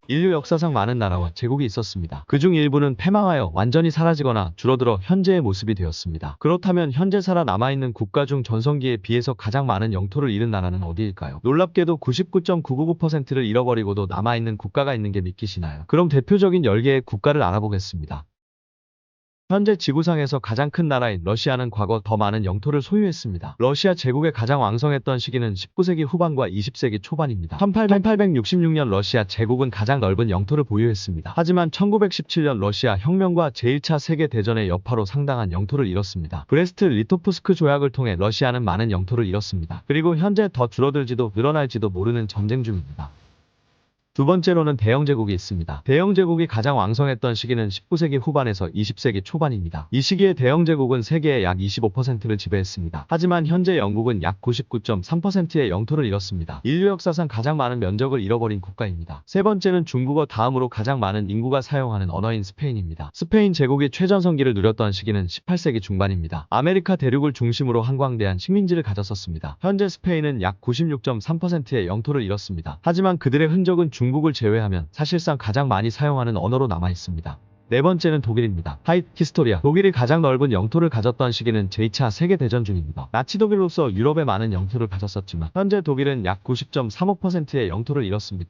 인류 역사상 많은 나라와 제국이 있었습니다. 그중 일부는 패망하여 완전히 사라지거나 줄어들어 현재의 모습이 되었습니다. 그렇다면 현재 살아남아있는 국가 중 전성기에 비해서 가장 많은 영토를 잃은 나라는 어디일까요? 놀랍게도 99.999%를 잃어버리고도 남아있는 국가가 있는 게 믿기시나요? 그럼 대표적인 10개의 국가를 알아보겠습니다. 현재 지구상에서 가장 큰 나라인 러시아는 과거 더 많은 영토를 소유했습니다. 러시아 제국의 가장 왕성했던 시기는 19세기 후반과 20세기 초반입니다. 1866년 러시아 제국은 가장 넓은 영토를 보유했습니다. 하지만 1917년 러시아 혁명과 제1차 세계대전의 여파로 상당한 영토를 잃었습니다. 브레스트-리토프스크 조약을 통해 러시아는 많은 영토를 잃었습니다. 그리고 현재 더 줄어들지도 늘어날지도 모르는 전쟁 중입니다. 두 번째로는 대영제국이 있습니다. 대영제국이 가장 왕성했던 시기는 19세기 후반에서 20세기 초반입니다. 이 시기에 대영제국은 세계의 약 25%를 지배했습니다. 하지만 현재 영국은 약 99.3%의 영토를 잃었습니다. 인류 역사상 가장 많은 면적을 잃어버린 국가입니다. 세 번째는 중국어 다음으로 가장 많은 인구가 사용하는 언어인 스페인입니다. 스페인 제국이 최전성기를 누렸던 시기는 18세기 중반입니다. 아메리카 대륙을 중심으로 한광대한 식민지를 가졌었습니다. 현재 스페인은 약 96.3%의 영토를 잃었습니다. 하지만 그들의 흔적은 중국을 제외하면 사실상 가장 많이 사용하는 언어로 남아 있습니다. 네 번째는 독일입니다. 히스토리아. 독일이 가장 넓은 영토를 가졌던 시기는 제2차 세계대전 중입니다. 나치 독일로서 유럽에 많은 영토를 가졌었지만 현재 독일은 약 90.35%의 영토를 잃었습니다.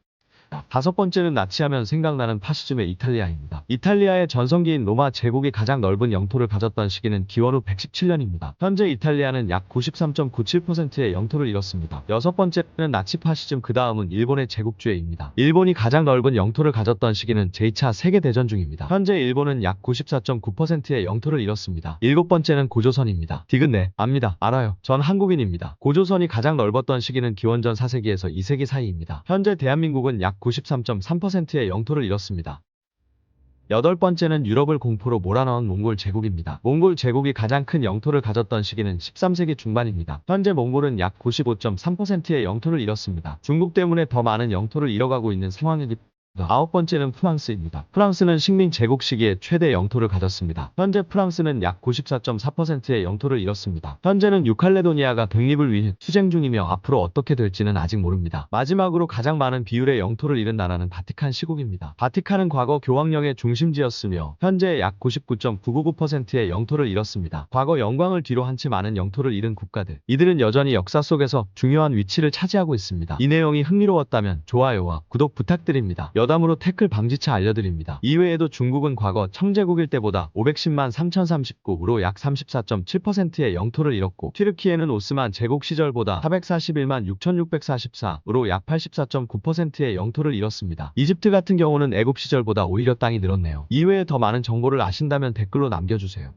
다섯 번째는 나치하면 생각나는 파시즘의 이탈리아입니다. 이탈리아의 전성기인 로마 제국이 가장 넓은 영토를 가졌던 시기는 기원 후 117년입니다. 현재 이탈리아는 약 93.97%의 영토를 잃었습니다. 여섯 번째는 나치 파시즘, 그 다음은 일본의 제국주의입니다. 일본이 가장 넓은 영토를 가졌던 시기는 제2차 세계대전 중입니다. 현재 일본은 약 94.9%의 영토를 잃었습니다. 일곱 번째는 고조선입니다. 디귿네, 압니다. 알아요. 전 한국인입니다. 고조선이 가장 넓었던 시기는 기원전 4세기에서 2세기 사이입니다. 현재 대한민국은 약 93.3%의 영토를 잃었습니다. 여덟 번째는 유럽을 공포로 몰아넣은 몽골 제국입니다. 몽골 제국이 가장 큰 영토를 가졌던 시기는 13세기 중반입니다. 현재 몽골은 약 95.3%의 영토를 잃었습니다. 중국 때문에 더 많은 영토를 잃어가고 있는 상황입니다. 아홉 번째는 프랑스입니다. 프랑스는 식민 제국 시기에 최대 영토를 가졌습니다. 현재 프랑스는 약 94.4%의 영토를 잃었습니다. 현재는 뉴칼레도니아가 독립을 위해 투쟁 중이며 앞으로 어떻게 될지는 아직 모릅니다. 마지막으로 가장 많은 비율의 영토를 잃은 나라는 바티칸 시국입니다. 바티칸은 과거 교황령의 중심지였으며 현재 약 99.999%의 영토를 잃었습니다. 과거 영광을 뒤로 한 채 많은 영토를 잃은 국가들. 이들은 여전히 역사 속에서 중요한 위치를 차지하고 있습니다. 이 내용이 흥미로웠다면 좋아요와 구독 부탁드립니다. 여담으로 태클 방지차 알려드립니다. 이외에도 중국은 과거 청제국일 때보다 510만 3039으로 약 34.7%의 영토를 잃었고, 튀르키예는 오스만 제국 시절보다 441만 6644으로 약 84.9%의 영토를 잃었습니다. 이집트 같은 경우는 애굽 시절보다 오히려 땅이 늘었네요. 이외에 더 많은 정보를 아신다면 댓글로 남겨주세요.